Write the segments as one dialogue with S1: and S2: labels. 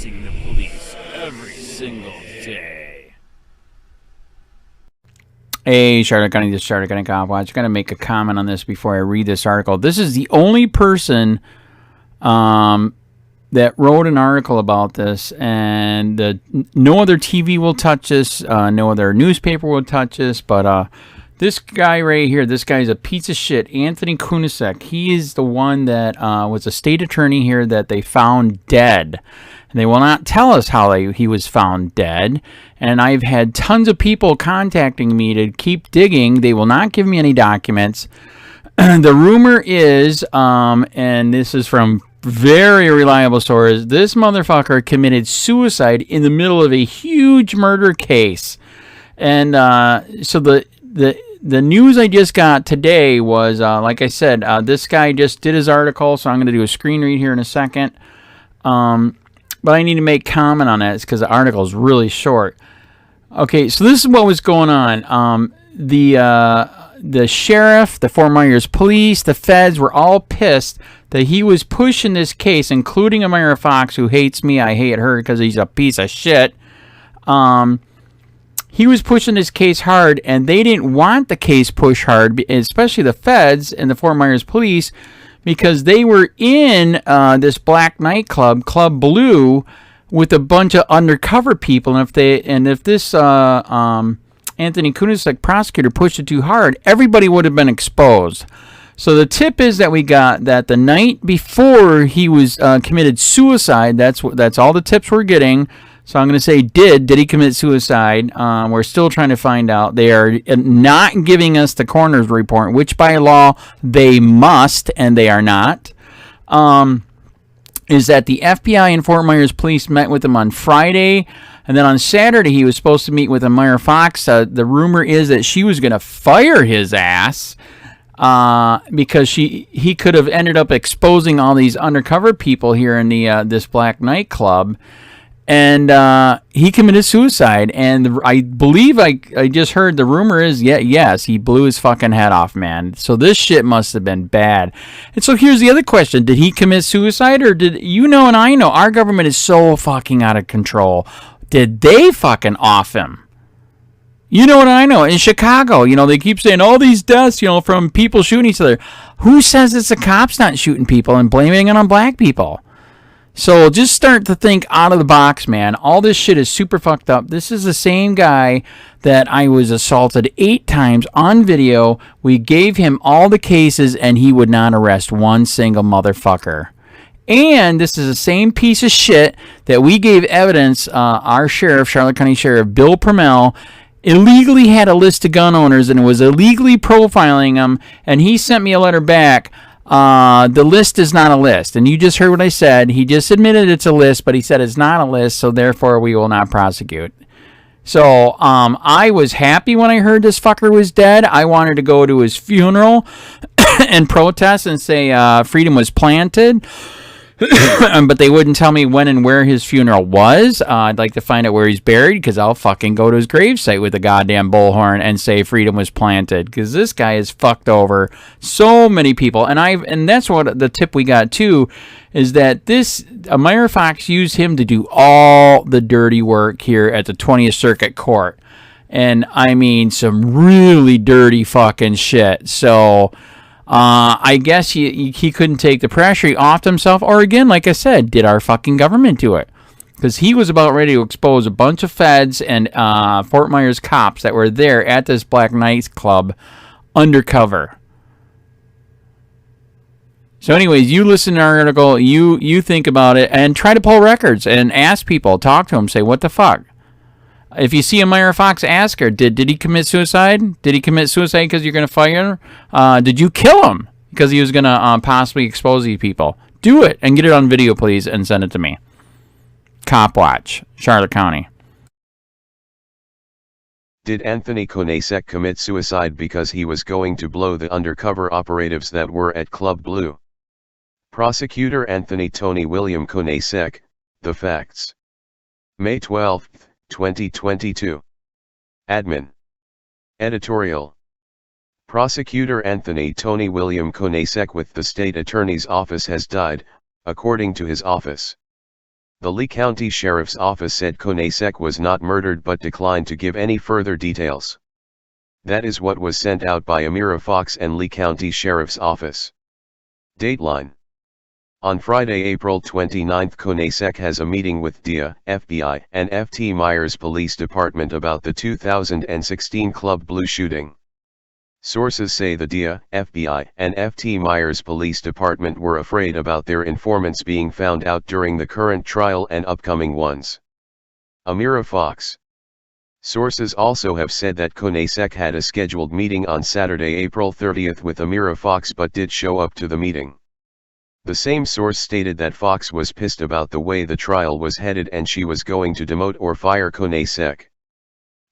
S1: harassing the police every single day.
S2: Hey, Charlotte County, this is Charlotte County COPWATCH. I'm going to make a comment on this before I read this article. This is the only person that wrote an article about this, and no other TV will touch this, no other newspaper will touch this, but this guy right here, this guy's a piece of shit, Anthony Kunasek. He is the one that was a state attorney here that they found dead. And they will not tell us how he was found dead. And I've had tons of people contacting me to keep digging. They will not give me any documents. The rumor is, and this is from very reliable sources, this motherfucker committed suicide in the middle of a huge murder case. And so the news I just got today was, like I said, this guy just did his article, so I'm going to do a screen read here in a second. But I need to make comment on that because the article is really short. Okay, so this is what was going on. The sheriff, the Fort Myers police, the feds were all pissed that he was pushing this case, including Amira Fox, who hates me. I hate her because he's a piece of shit. He was pushing this case hard, and they didn't want the case pushed hard, especially the feds and the Fort Myers police, because they were in this black nightclub, Club Blue, with a bunch of undercover people. And if this Anthony Kunasek prosecutor pushed it too hard, everybody would have been exposed. So the tip is that we got that the night before he was committed suicide. That's all the tips we're getting. So I'm going to say did he commit suicide? We're still trying to find out. They are not giving us the coroner's report, which by law they must, and they are not. Is that the FBI and Fort Myers police met with him on Friday, and then on Saturday he was supposed to meet with Amira Fox. The rumor is that she was going to fire his ass because he could have ended up exposing all these undercover people here in this black nightclub. And he committed suicide, and I believe I just heard the rumor is yes, he blew his fucking head off, man. So this shit must have been bad. And so here's the other question: did he commit suicide, or did you know? And I know our government is so fucking out of control. Did they fucking off him? You know what I know? In Chicago, they keep saying all these deaths, from people shooting each other. Who says it's the cops not shooting people and blaming it on black people? So just start to think out of the box, man. All this shit is super fucked up. This is the same guy that I was assaulted 8 times on video. We gave him all the cases, and he would not arrest one single motherfucker. And this is the same piece of shit that we gave evidence. Our sheriff, Charlotte County Sheriff Bill PRUMMELL, illegally had a list of gun owners and was illegally profiling them, and he sent me a letter back. The list is not a list, and you just heard what I said. He just admitted it's a list, but he said it's not a list, so therefore we will not prosecute. So I was happy when I heard this fucker was dead. I wanted to go to his funeral and protest and say freedom was planted. But they wouldn't tell me when and where his funeral was. I'd like to find out where he's buried, because I'll fucking go to his gravesite with a goddamn bullhorn and say freedom was planted, because this guy has fucked over so many people. And that's what the tip we got too, is that this Amira Fox used him to do all the dirty work here at the 20th Circuit Court. And I mean some really dirty fucking shit. So I guess he couldn't take the pressure. He offed himself. Or again, like I said, did our fucking government do it? Because he was about ready to expose a bunch of feds and Fort Myers cops that were there at this black nightclub undercover. So anyways, you listen to our article, you think about it, and try to pull records and ask people, talk to them, say, what the fuck? If you see Amira Fox, ask her, did he commit suicide? Did he commit suicide because you're going to fire him? Did you kill him because he was going to possibly expose these people? Do it and get it on video, please, and send it to me. COPWATCH, Charlotte County.
S3: Did Anthony Kunasek commit suicide because he was going to blow the undercover operatives that were at Club Blue? Prosecutor Anthony Tony William Kunasek, The Facts. May 12, 2022. Admin. Editorial. Prosecutor Anthony Tony William Kunasek with the State Attorney's Office has died, according to his office. The Lee County Sheriff's Office said Kunasek was not murdered but declined to give any further details. That is what was sent out by Amira Fox and Lee County Sheriff's Office. Dateline. On Friday, April 29, Kunasek has a meeting with DIA, FBI, and FT Myers Police Department about the 2016 Club Blue shooting. Sources say the DIA, FBI, and FT Myers Police Department were afraid about their informants being found out during the current trial and upcoming ones. Amira Fox. Sources also have said that Kunasek had a scheduled meeting on Saturday, April 30 with Amira Fox but did show up to the meeting. The same source stated that Fox was pissed about the way the trial was headed and she was going to demote or fire Kunasek.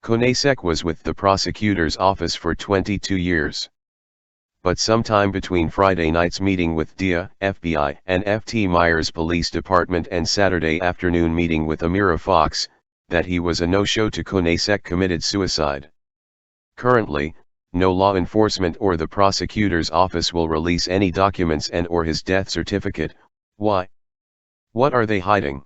S3: Kunasek was with the prosecutor's office for 22 years. But sometime between Friday night's meeting with DIA, FBI, and FT Myers Police Department and Saturday afternoon meeting with Amira Fox, that he was a no-show to Kunasek committed suicide. Currently, no law enforcement or the prosecutor's office will release any documents and or his death certificate. Why? What are they hiding?